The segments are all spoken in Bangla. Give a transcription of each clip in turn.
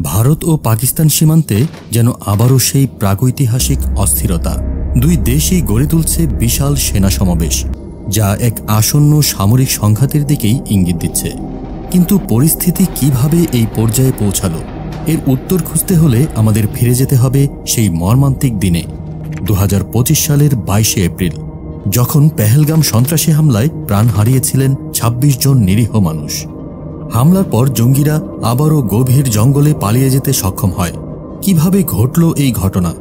ভারত ও পাকিস্তান সীমান্তে যেন আবারও সেই প্রাগৈতিহাসিক অস্থিরতা। দুই দেশই গড়ে তুলছে বিশাল সেনা সমাবেশ, যা এক আসন্ন সামরিক সংঘাতের দিকেই ইঙ্গিত দিচ্ছে। কিন্তু পরিস্থিতি কিভাবে এই পর্যায়ে পৌঁছালো, এর উত্তর খুঁজতে হলে আমাদের ফিরে যেতে হবে সেই মর্মান্তিক দিনে 2025 সালের 22শে এপ্রিল, যখন পেহেলগাম সন্ত্রাসী হামলায় প্রাণ হারিয়েছিলেন 26 জন নিরীহ মানুষ। হামলার পর জঙ্গিরা আবারও গভীর জঙ্গলে পালিয়ে যেতে সক্ষম হয়। কিভাবে ঘটল এই ঘটনা,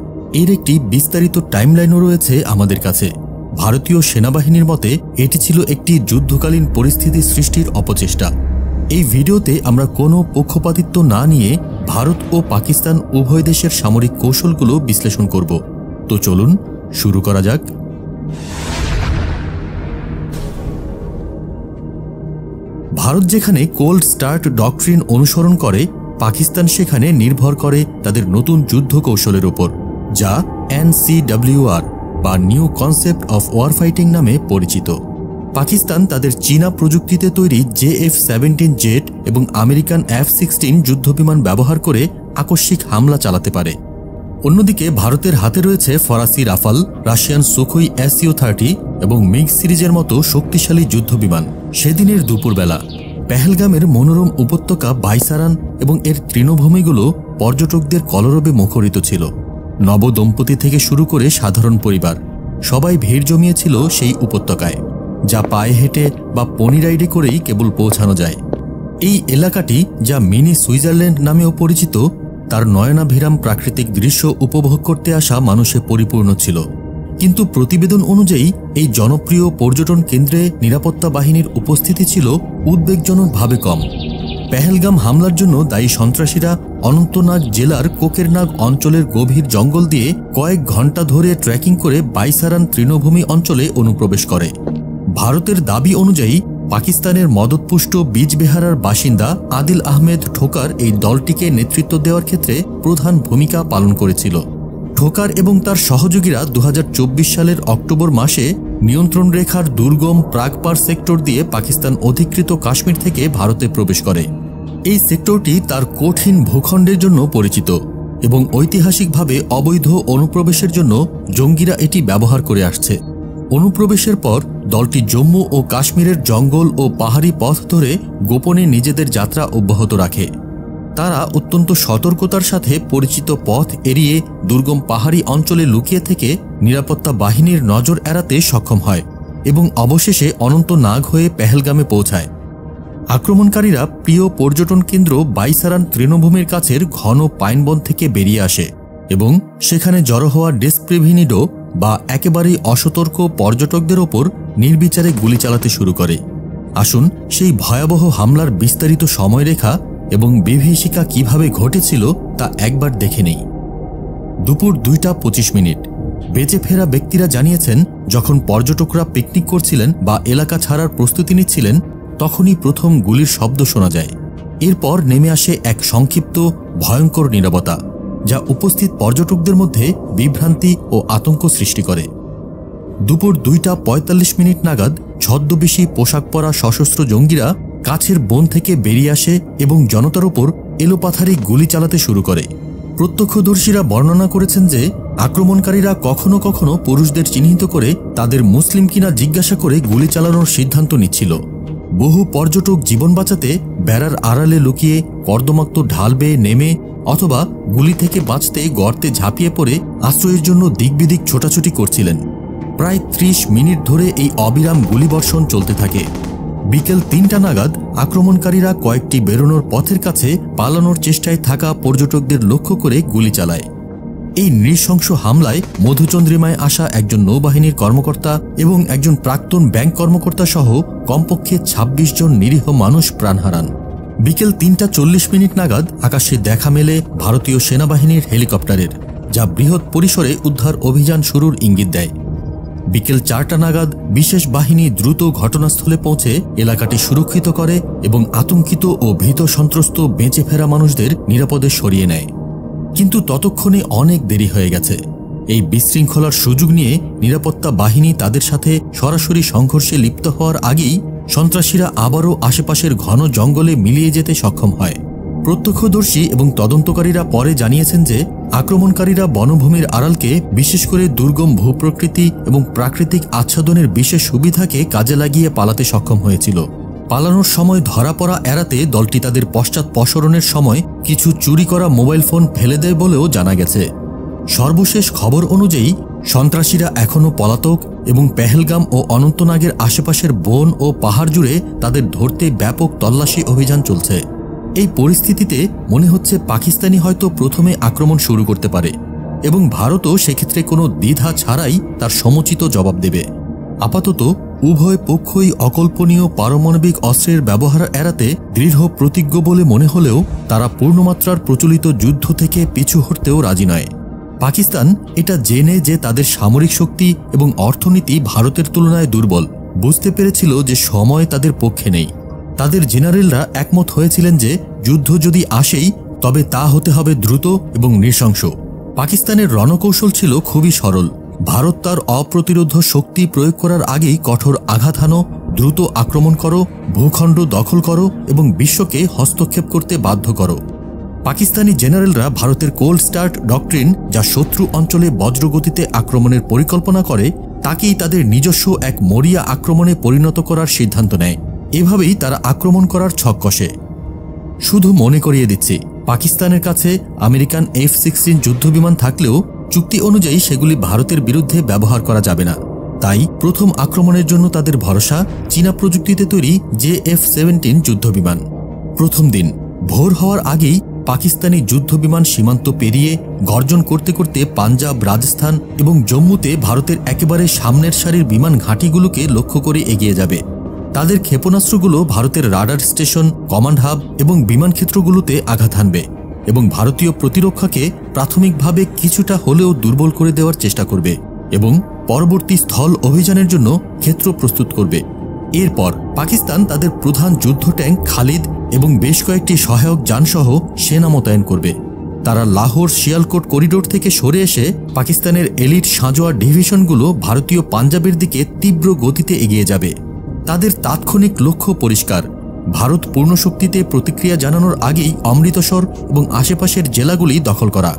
এর একটি বিস্তারিত টাইমলাইনও রয়েছে আমাদের কাছে। ভারতীয় সেনাবাহিনীর মতে এটি ছিল একটি যুদ্ধকালীন পরিস্থিতি সৃষ্টির অপচেষ্টা। এই ভিডিওতে আমরা কোনো পক্ষপাতিত্ব না নিয়ে ভারত ও পাকিস্তান উভয় দেশের সামরিক কৌশলগুলো বিশ্লেষণ করব। তো চলুন শুরু করা যাক। ভারত যেখানে কোল্ড স্টার্ট ডক্ট্রিন অনুসরণ করে, পাকিস্তান সেখানে নির্ভর করে তাদের নতুন যুদ্ধ কৌশলের উপর, যা NCWR বা new concept of war fighting নামে পরিচিত। পাকিস্তান তাদের চীনা প্রযুক্তিতে তৈরি JF-17 জেট এবং আমেরিকান F-16 যুদ্ধবিমান ব্যবহার করে আকস্মিক হামলা চালাতে পারে। অন্যদিকে ভারতের হাতে রয়েছে ফরাসি রাফাল, রাশিয়ান সুখোই SU-30 এবং মিগ সিরিজের মতো শক্তিশালী যুদ্ধবিমান। সেদিনের দুপুরবেলা পেহেলগামের মনোরম উপত্যকা বাইসারান এবং এর তৃণভূমিগুলো পর্যটকদের কলরবে মুখরিত ছিল। নবদম্পতি থেকে শুরু করে সাধারণ পরিবার সবাই ভিড় জমিয়েছিল সেই উপত্যকায়, যা পায়ে হেঁটে বা পনি রাইডে করেই কেবল পৌঁছানো যায়। এই এলাকাটি, যা মিনি সুইজারল্যান্ড নামেও পরিচিত, তার নয়নাভিরাম প্রাকৃতিক দৃশ্য উপভোগ করতে আসা মানুষে পরিপূর্ণ ছিল। কিন্তু প্রতিবেদন অনুযায়ী এই জনপ্রিয় পর্যটন কেন্দ্রে নিরাপত্তা বাহিনীর উপস্থিতি ছিল উদ্বেগজনকভাবে কম। পেহেলগাম হামলার জন্য দায়ী সন্ত্রাসীরা অনন্তনাগ জেলার কোকেরনাগ অঞ্চলের গভীর জঙ্গল দিয়ে কয়েক ঘণ্টা ধরে ট্রেকিং করে বাইসারান তৃণভূমি অঞ্চলে অনুপ্রবেশ করে। ভারতের দাবি অনুযায়ী পাকিস্তানের মদতপুষ্ট বীজবেহারার বাসিন্দা আদিল আহমেদ ঠোকার এই দলটিকে নেতৃত্ব দেওয়ার ক্ষেত্রে প্রধান ভূমিকা পালন করেছিল। ঠোকার এবং তার সহযোগীরা 2024 সালের অক্টোবর মাসে নিয়ন্ত্রণ রেখার দুর্গম প্রাগপার সেক্টর দিয়ে পাকিস্তান অধিকৃত কাশ্মীর থেকে ভারতে প্রবেশ করে। এই সেক্টরটি তার কঠিন ভূখণ্ডের জন্য পরিচিত এবং ঐতিহাসিকভাবে অবৈধ অনুপ্রবেশের জন্য জঙ্গিরা এটি ব্যবহার করে আসছে। অনুপ্রবেশের পর দলটি জম্মু ও কাশ্মীরের জঙ্গল ও পাহাড়ি পথ ধরে গোপনে নিজেদের যাত্রা অব্যাহত রাখে। তারা অত্যন্ত সতর্কতার সাথে পরিচিত পথ এড়িয়ে দুর্গম পাহাড়ি অঞ্চলে লুকিয়ে থেকে নিরাপত্তা বাহিনীর নজর এড়াতে সক্ষম হয় এবং অবশেষে অনন্তনাগ হয়ে পেহেলগামে পৌঁছায়। আক্রমণকারীরা প্রিয় পর্যটন কেন্দ্র বাইসারান তৃণভূমির কাছের ঘন পাইনবন থেকে বেরিয়ে আসে এবং সেখানে জড়ো হওয়া ডেসপ্রেভিনিডো বা একেবারেই অসতর্ক পর্যটকদের ওপর নির্বিচারে গুলি চালাতে শুরু করে। আসুন সেই ভয়াবহ হামলার বিস্তারিত সময়রেখা এবং বিভীষিকা কিভাবে ঘটেছিল তা একবার দেখে নেই। দুপুর 2:25 বেঁচে ফেরা ব্যক্তিরা জানিয়েছেন, যখন পর্যটকরা পিকনিক করছিলেন বা এলাকা ছাড়ার প্রস্তুতি নিচ্ছিলেন, তখনই প্রথম গুলির শব্দ শোনা যায়। এরপর নেমে আসে এক সংক্ষিপ্ত ভয়ঙ্কর নীরবতা, যা উপস্থিত পর্যটকদের মধ্যে বিভ্রান্তি ও আতঙ্ক সৃষ্টি করে। দুপুর 2:45 নাগাদ ছদ্মবেশী পোশাক পরা সশস্ত্র জঙ্গিরা কাছের বন থেকে বেরিয়ে আসে এবং জনতার ওপর এলোপাথারি গুলি চালাতে শুরু করে। প্রত্যক্ষদর্শীরা বর্ণনা করেছেন যে আক্রমণকারীরা কখনো কখনো পুরুষদের চিহ্নিত করে তাদের মুসলিম কিনা জিজ্ঞাসা করে গুলি চালানোর সিদ্ধান্ত নিচ্ছিল। বহু পর্যটক জীবন বাঁচাতে বেড়ার আড়ালে লুকিয়ে কর্দমাক্ত ঢাল বেয়ে নেমে অথবা গুলি থেকে বাঁচতে গর্তে ঝাঁপিয়ে পড়ে আশ্রয়ের জন্য দিকবিদিক ছোটাছুটি করছিলেন। প্রায় 30 মিনিট ধরে এই অবিরাম গুলিবর্ষণ চলতে থাকে। বিকেল 3টা নাগাদ আক্রমণকারীরা কয়েকটি বেরোনোর পথের কাছে পালানোর চেষ্টায় থাকা পর্যটকদের লক্ষ্য করে গুলি চালায়। এই নৃশংস হামলায় মধুচন্দ্রিমায় আসা একজন নৌবাহিনীর কর্মকর্তা এবং একজন প্রাক্তন ব্যাংক কর্মকর্তা সহ কমপক্ষে 26 জন নিরীহ মানুষ প্রাণ হারান। বিকেল 3:40 নাগাদ আকাশে দেখা মেলে ভারতীয় সেনাবাহিনীর হেলিকপ্টারের, যা বৃহৎ পরিসরে উদ্ধার অভিযান শুরুর ইঙ্গিত দেয়। বিকেল 4টা নাগাদ বিশেষ বাহিনী দ্রুত ঘটনাস্থলে পৌঁছে এলাকাটি সুরক্ষিত করে এবং আতঙ্কিত ও ভীত সন্ত্রস্ত বেঁচে ফেরা মানুষদের নিরাপদে সরিয়ে নেয়। কিন্তু ততক্ষণে অনেক দেরি হয়ে গেছে। এই বিশৃঙ্খলার সুযোগ নিয়ে নিরাপত্তা বাহিনী তাদের সাথে সরাসরি সংঘর্ষে লিপ্ত হওয়ার আগেই সন্ত্রাসীরা আবারও আশেপাশের ঘন জঙ্গলে মিলিয়ে যেতে সক্ষম হয়। প্রত্যক্ষদর্শী এবং তদন্তকারীরা পরে জানিয়েছেন যে আক্রমণকারীরা বনভূমির আড়ালকে বিশেষ করে দুর্গম ভূপ্রকৃতি এবং প্রাকৃতিক আচ্ছাদনের বিশেষ সুবিধাকে কাজে লাগিয়ে পালাতে সক্ষম হয়েছিল। পালানোর সময় ধরা পড়া এড়াতে দলটি তাদের পশ্চাৎপসরণের সময় কিছু চুরি করা মোবাইল ফোন ফেলে দেয় বলেও জানা গেছে। সর্বশেষ খবর অনুযায়ী সন্ত্রাসীরা এখনও পলাতক এবং পেহেলগাম ও অনন্তনাগের আশেপাশের বন ও পাহাড় জুড়ে তাদের ধরতে ব্যাপক তল্লাশি অভিযান চলছে। এই পরিস্থিতিতে মনে হচ্ছে পাকিস্তানি হয়তো প্রথমে আক্রমণ শুরু করতে পারে এবং ভারতও সেক্ষেত্রে কোনো দ্বিধা ছাড়াই তার সমুচিত জবাব দেবে। আপাতত উভয় পক্ষই অকল্পনীয় পারমাণবিক অস্ত্রের ব্যবহার এড়াতে দৃঢ় প্রতিজ্ঞ বলে মনে হলেও তারা পূর্ণমাত্রার প্রচলিত যুদ্ধ থেকে পিছু হটতেও রাজি নয়। পাকিস্তান এটা জেনে যে তাদের সামরিক শক্তি এবং অর্থনীতি ভারতের তুলনায় দুর্বল বুঝতে পেরেছিল যে সময় তাদের পক্ষে নেই। তাদের জেনারেলরা একমত হয়েছিলেন যে যুদ্ধ যদি আসেই তবে তা হতে হবে দ্রুত এবং নৃশংস। পাকিস্তানের রণকৌশল ছিল খুবই সরল। ভারত তার অপ্রতিরোধ শক্তি প্রয়োগ করার আগেই কঠোর আঘাত হানো, দ্রুত আক্রমণ করো, ভূখণ্ড দখল করো এবং বিশ্বকে হস্তক্ষেপ করতে বাধ্য করো। পাকিস্তানি জেনারেলরা ভারতের কোল্ড স্টার্ট ডক্ট্রিন, যা শত্রু অঞ্চলে বজ্রগতিতে আক্রমণের পরিকল্পনা করে, তাকেই তাদের নিজস্ব এক মরিয়া আক্রমণে পরিণত করার সিদ্ধান্ত নেয়। এভাবেই তারা আক্রমণ করার ছক কষে। শুধু মনে করিয়ে দিচ্ছি, পাকিস্তানের কাছে আমেরিকান F-16 যুদ্ধবিমান থাকলেও চুক্তি অনুযায়ী সেগুলি ভারতের বিরুদ্ধে ব্যবহার করা যাবে না। তাই প্রথম আক্রমণের জন্য তাদের ভরসা চীনা প্রযুক্তিতে তৈরি JF-17 যুদ্ধবিমান। প্রথম দিন ভোর হওয়ার আগেই পাকিস্তানি যুদ্ধবিমান সীমান্ত পেরিয়ে গর্জন করতে করতে পাঞ্জাব, রাজস্থান এবং জম্মুতে ভারতের একেবারে সামনের সারির বিমান ঘাঁটিগুলোকে লক্ষ্য করে এগিয়ে যাবে। তাদের ক্ষেপণাস্ত্রগুলো ভারতের রাডার স্টেশন, কমান্ড হাব এবং বিমান ক্ষেত্রগুলোতে আঘাত হানবে এবং ভারতীয় প্রতিরক্ষাকে প্রাথমিকভাবে কিছুটা হলেও দুর্বল করে দেওয়ার চেষ্টা করবে এবং পরবর্তী স্থল অভিযানের জন্য ক্ষেত্র প্রস্তুত করবে। এরপর পাকিস্তান তাদের প্রধান যুদ্ধ ট্যাঙ্ক খালিদ এবং বেশ কয়েকটি সহায়ক যানসহ সেনা মোতায়েন করবে। তারা লাহোর শিয়ালকোট করিডোর থেকে সরে এসে পাকিস্তানের এলিট সাঁজোয়া ডিভিশনগুলো ভারতীয় পাঞ্জাবের দিকে তীব্র গতিতে এগিয়ে যাবে। তাদের তাৎক্ষণিক লক্ষ্য পরিষ্কার, ভারত পূর্ণ শক্তিতে প্রতিক্রিয়া জানানোর আগেই অমৃতসর এবং আশেপাশের জেলাগুলি দখল করা।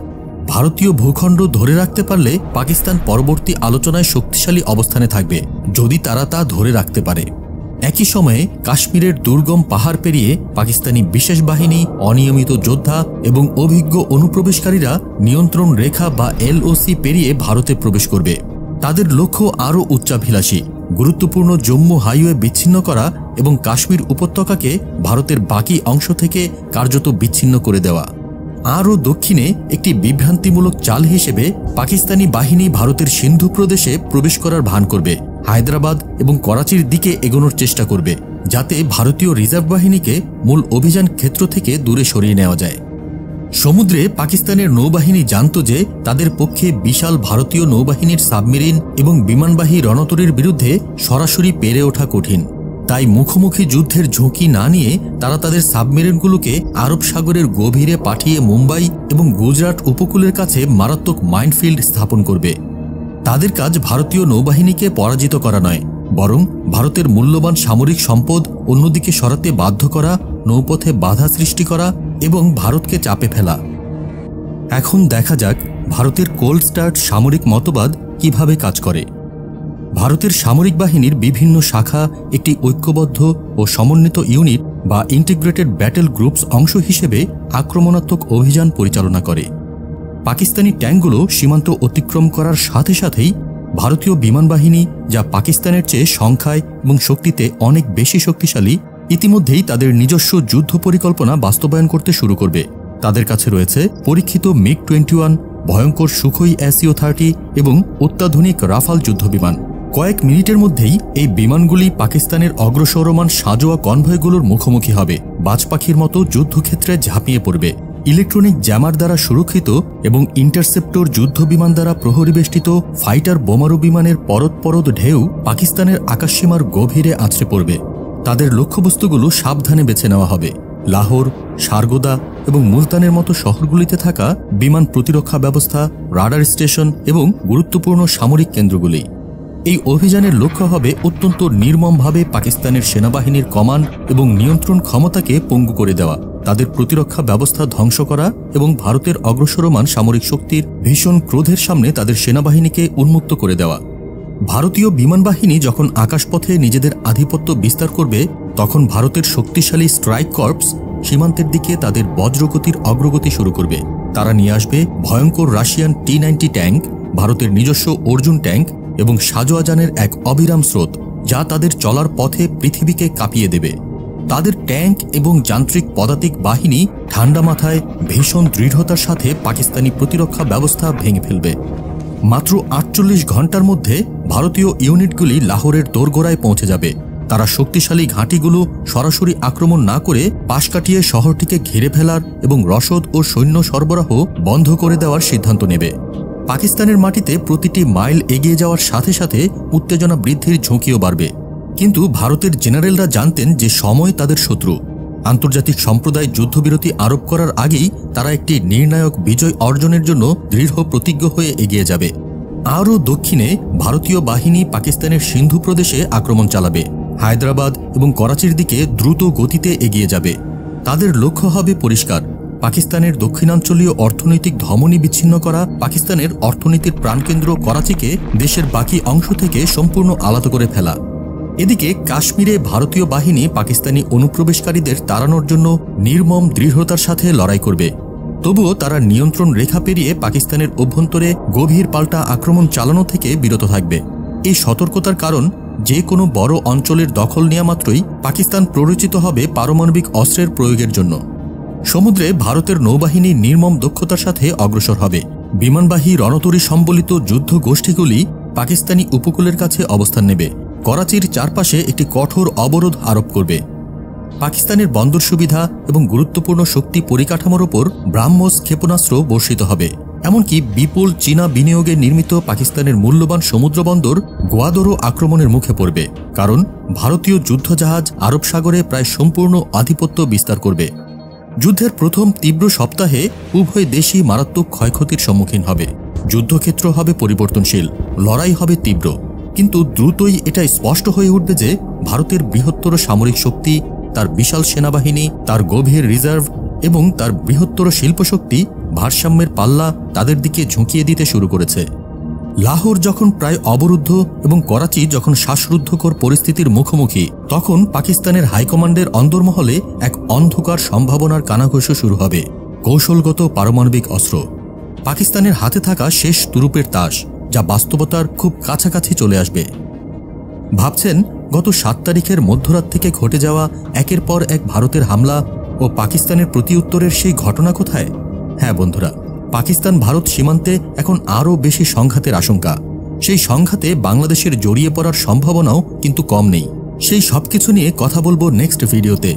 ভারতীয় ভূখণ্ড ধরে রাখতে পারলে পাকিস্তান পরবর্তী আলোচনায় শক্তিশালী অবস্থানে থাকবে, যদি তারা তা ধরে রাখতে পারে। একই সময়ে কাশ্মীরের দুর্গম পাহাড় পেরিয়ে পাকিস্তানি বিশেষ বাহিনী, অনিয়মিত যোদ্ধা এবং অভিজ্ঞ অনুপ্রবেশকারীরা নিয়ন্ত্রণ রেখা বা LOC পেরিয়ে ভারতে প্রবেশ করবে। তাদের লক্ষ্য আরও উচ্চাভিলাষী, গুরুত্বপূর্ণ জম্মু হাইওয়ে বিচ্ছিন্ন করা এবং কাশ্মীর উপত্যকাকে ভারতের বাকি অংশ থেকে কার্যত বিচ্ছিন্ন করে দেওয়া। আরও দক্ষিণে একটি বিভ্রান্তিমূলক চাল হিসেবে পাকিস্তানি বাহিনী ভারতের সিন্ধু প্রদেশে প্রবেশ করার ভান করবে, হায়দ্রাবাদ এবং করাচির দিকে এগোনোর চেষ্টা করবে, যাতে ভারতীয় রিজার্ভ বাহিনীকে মূল অভিযান ক্ষেত্র থেকে দূরে সরিয়ে নেওয়া যায়। সমুদ্রে পাকিস্তানের নৌবাহিনী জানত যে তাদের পক্ষে বিশাল ভারতীয় নৌবাহিনীর সাবমেরিন এবং বিমানবাহী রণতরীর বিরুদ্ধে সরাসরি পেরে ওঠা কঠিন। তাই মুখোমুখি যুদ্ধের ঝুঁকি না নিয়ে তারা তাদের সাবমেরিনগুলোকে আরব সাগরের গভীরে পাঠিয়ে মুম্বাই এবং গুজরাট উপকূলের কাছে মারাত্মক মাইনফিল্ড স্থাপন করবে। তাদের কাজ ভারতীয় নৌবাহিনীকে পরাজিত করা নয়, বরং ভারতের মূল্যবান সামরিক সম্পদ অন্যদিকে সরাতে বাধ্য করা, নৌপথে বাধা সৃষ্টি করা এবং ভারতকে চাপে ফেলা। এখন দেখা যাক ভারতের কোল্ড স্টার্ট সামরিক মতবাদ কিভাবে কাজ করে। ভারতের সামরিক বাহিনীর বিভিন্ন শাখা একটি ঐক্যবদ্ধ ও সমন্বিত ইউনিট বা ইন্টিগ্রেটেড ব্যাটেল গ্রুপস অংশ হিসেবে আক্রমণাত্মক অভিযান পরিচালনা করে। পাকিস্তানি ট্যাঙ্কগুলো সীমান্ত অতিক্রম করার সাথে সাথেই ভারতীয় বিমান বাহিনী, যা পাকিস্তানের চেয়ে সংখ্যায় এবং শক্তিতে অনেক বেশি শক্তিশালী, ইতিমধ্যেই তাদের নিজস্ব যুদ্ধ পরিকল্পনা বাস্তবায়ন করতে শুরু করবে। তাদের কাছে রয়েছে পরীক্ষিত MiG-21, ভয়ঙ্কর সুখোই SU-30 এবং অত্যাধুনিক রাফাল যুদ্ধবিমান। কয়েক মিনিটের মধ্যেই এই বিমানগুলি পাকিস্তানের অগ্রসরমান সাঁজোয়া কনভয়গুলোর মুখোমুখি হবে, বাজপাখির মতো যুদ্ধক্ষেত্রে ঝাঁপিয়ে পড়বে। ইলেকট্রনিক জ্যামার দ্বারা সুরক্ষিত এবং ইন্টারসেপ্টর যুদ্ধবিমান দ্বারা প্রহরীবেষ্টিত ফাইটার বোমারু বিমানের পরত পরত ঢেউ পাকিস্তানের আকাশসীমার গভীরে আছড়ে পড়বে। তাদের লক্ষ্যবস্তুগুলো সাবধানে বেছে নেওয়া হবে। লাহোর, সারগোদা এবং মুলতানের মতো শহরগুলিতে থাকা বিমান প্রতিরক্ষা ব্যবস্থা, রাডার স্টেশন এবং গুরুত্বপূর্ণ সামরিক কেন্দ্রগুলি। এই অভিযানের লক্ষ্য হবে অত্যন্ত নির্মমভাবে পাকিস্তানের সেনাবাহিনীর কমান্ড এবং নিয়ন্ত্রণ ক্ষমতাকে পঙ্গু করে দেওয়া তাদের প্রতিরক্ষা ব্যবস্থা ধ্বংস করা এবং ভারতের অগ্রসরমান সামরিক শক্তির ভীষণ ক্রোধের সামনে তাদের সেনাবাহিনীকে উন্মুক্ত করে দেওয়া। ভারতীয় বিমান বাহিনী যখন আকাশপথে নিজেদের আধিপত্য বিস্তার করবে, তখন ভারতের শক্তিশালী স্ট্রাইক কর্পস সীমান্তের দিকে তাদের বজ্রগতির অগ্রগতি শুরু করবে। তারা নিয়ে আসবে ভয়ঙ্কর রাশিয়ান T-90 ট্যাঙ্ক, ভারতের নিজস্ব অর্জুন ট্যাঙ্ক এবং সাজোয়াজানের এক অবিরাম স্রোত, যা তাদের চলার পথে পৃথিবীকে কাঁপিয়ে দেবে। তাদের ট্যাঙ্ক এবং যান্ত্রিক পদাতিক বাহিনী ঠান্ডা মাথায় ভীষণ দৃঢ়তার সাথে পাকিস্তানি প্রতিরক্ষা ব্যবস্থা ভেঙে ফেলবে। মাত্র 48 ঘন্টার মধ্যে ভারতীয় ইউনিটগুলি লাহোরের দোরগোড়ায় পৌঁছে যাবে। তারা শক্তিশালী ঘাঁটিগুলো সরাসরি আক্রমণ না করে পাশ কাটিয়ে শহরটিকে ঘিরে ফেলার এবং রসদ ও সৈন্য সরবরাহ বন্ধ করে দেওয়ার সিদ্ধান্ত নেবে। পাকিস্তানের মাটিতে প্রতিটি মাইল এগিয়ে যাওয়ার সাথে সাথে উত্তেজনা বৃদ্ধির ঝুঁকিও বাড়বে। কিন্তু ভারতের জেনারেলরা জানতেন যে সময় তাদের শত্রু। আন্তর্জাতিক সম্প্রদায় যুদ্ধবিরতি আরোপ করার আগেই তারা একটি নির্ণায়ক বিজয় অর্জনের জন্য দৃঢ় প্রতিজ্ঞ হয়ে এগিয়ে যাবে। আরও দক্ষিণে ভারতীয় বাহিনী পাকিস্তানের সিন্ধু প্রদেশে আক্রমণ চালাবে। হায়দ্রাবাদ এবং করাচির দিকে দ্রুত গতিতে এগিয়ে যাবে। তাদের লক্ষ্য হবে পরিষ্কার: পাকিস্তানের দক্ষিণাঞ্চলীয় অর্থনৈতিক ধমনী বিচ্ছিন্ন করা, পাকিস্তানের অর্থনীতির প্রাণকেন্দ্র করাচিকে দেশের বাকি অংশ থেকে সম্পূর্ণ আলাদা করে ফেলা। এদিকে কাশ্মীরে ভারতীয় বাহিনী পাকিস্তানি অনুপ্রবেশকারীদের তাড়ানোর জন্য নির্মম দৃঢ়তার সাথে লড়াই করবে। তবুও তারা নিয়ন্ত্রণ রেখা পেরিয়ে পাকিস্তানের অভ্যন্তরে গভীর পাল্টা আক্রমণ চালানো থেকে বিরত থাকবে। এই সতর্কতার কারণ, যে কোনো বড় অঞ্চলের দখল নেওয়া মাত্রই পাকিস্তান প্ররোচিত হবে পারমাণবিক অস্ত্রের প্রয়োগের জন্য। সমুদ্রে ভারতের নৌবাহিনী নির্মম দক্ষতার সাথে অগ্রসর হবে। বিমানবাহী রণতরী সম্বলিত যুদ্ধ গোষ্ঠীগুলি পাকিস্তানি উপকূলের কাছে অবস্থান নেবে। করাচির চারপাশে একটি কঠোর অবরোধ আরোপ করবে। পাকিস্তানের বন্দর সুবিধা এবং গুরুত্বপূর্ণ শক্তি পরিকাঠামোর ওপর ব্রাহ্মস ক্ষেপণাস্ত্র বর্ষিত হবে। এমনকি বিপুল চীনা বিনিয়োগে নির্মিত পাকিস্তানের মূল্যবান সমুদ্র বন্দর গোয়াদরও আক্রমণের মুখে পড়বে, কারণ ভারতীয় যুদ্ধজাহাজ আরব সাগরে প্রায় সম্পূর্ণ আধিপত্য বিস্তার করবে। যুদ্ধের প্রথম তীব্র সপ্তাহে উভয় দেশই মারাত্মক ক্ষয়ক্ষতির সম্মুখীন হবে। যুদ্ধক্ষেত্র হবে পরিবর্তনশীল, লড়াই হবে তীব্র, কিন্তু দ্রুতই এটা স্পষ্ট হয়ে উঠবে যে ভারতের বৃহত্তর সামরিক শক্তি, তার বিশাল সেনাবাহিনী, তার গভীর রিজার্ভ এবং তার বৃহত্তর শিল্পশক্তি ভারসাম্যের পাল্লা তাদের দিকে ঝুঁকিয়ে দিতে শুরু করেছে। লাহোর যখন প্রায় অবরুদ্ধ এবং করাচি যখন শ্বাসরুদ্ধকর পরিস্থিতির মুখোমুখি, তখন পাকিস্তানের হাইকমান্ডের অন্দরমহলে এক অন্ধকার সম্ভাবনার কানাঘুষো শুরু হবে। কৌশলগত পারমাণবিক অস্ত্র, পাকিস্তানের হাতে থাকা শেষ তুরুপের তাস, যা বাস্তবতার খুব কাছাকাছি চলে আসবে। ভাবছেন গত 7 তারিখের মধ্যরাত থেকে ঘটে যাওয়া একের পর এক ভারতের হামলা ও পাকিস্তানের প্রতিউত্তরের সেই ঘটনা কোথায়? হ্যাঁ বন্ধুরা, পাকিস্তান ভারত সীমান্তে এখন আরও বেশি সংঘাতের আশঙ্কা। সেই সংঘাতে বাংলাদেশের জড়িয়ে পড়ার সম্ভাবনাও কিন্তু কম নেই। সেই সবকিছু নিয়ে কথা বলবো নেক্সট ভিডিওতে।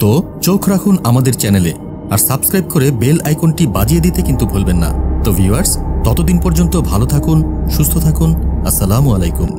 তো চোখ রাখুন আমাদের চ্যানেলে, আর সাবস্ক্রাইব করে বেল আইকনটি বাজিয়ে দিতে কিন্তু ভুলবেন না। তো ভিউয়ার্স, ততদিন পর্যন্ত ভালো থাকুন, সুস্থ থাকুন। আসসালামু আলাইকুম।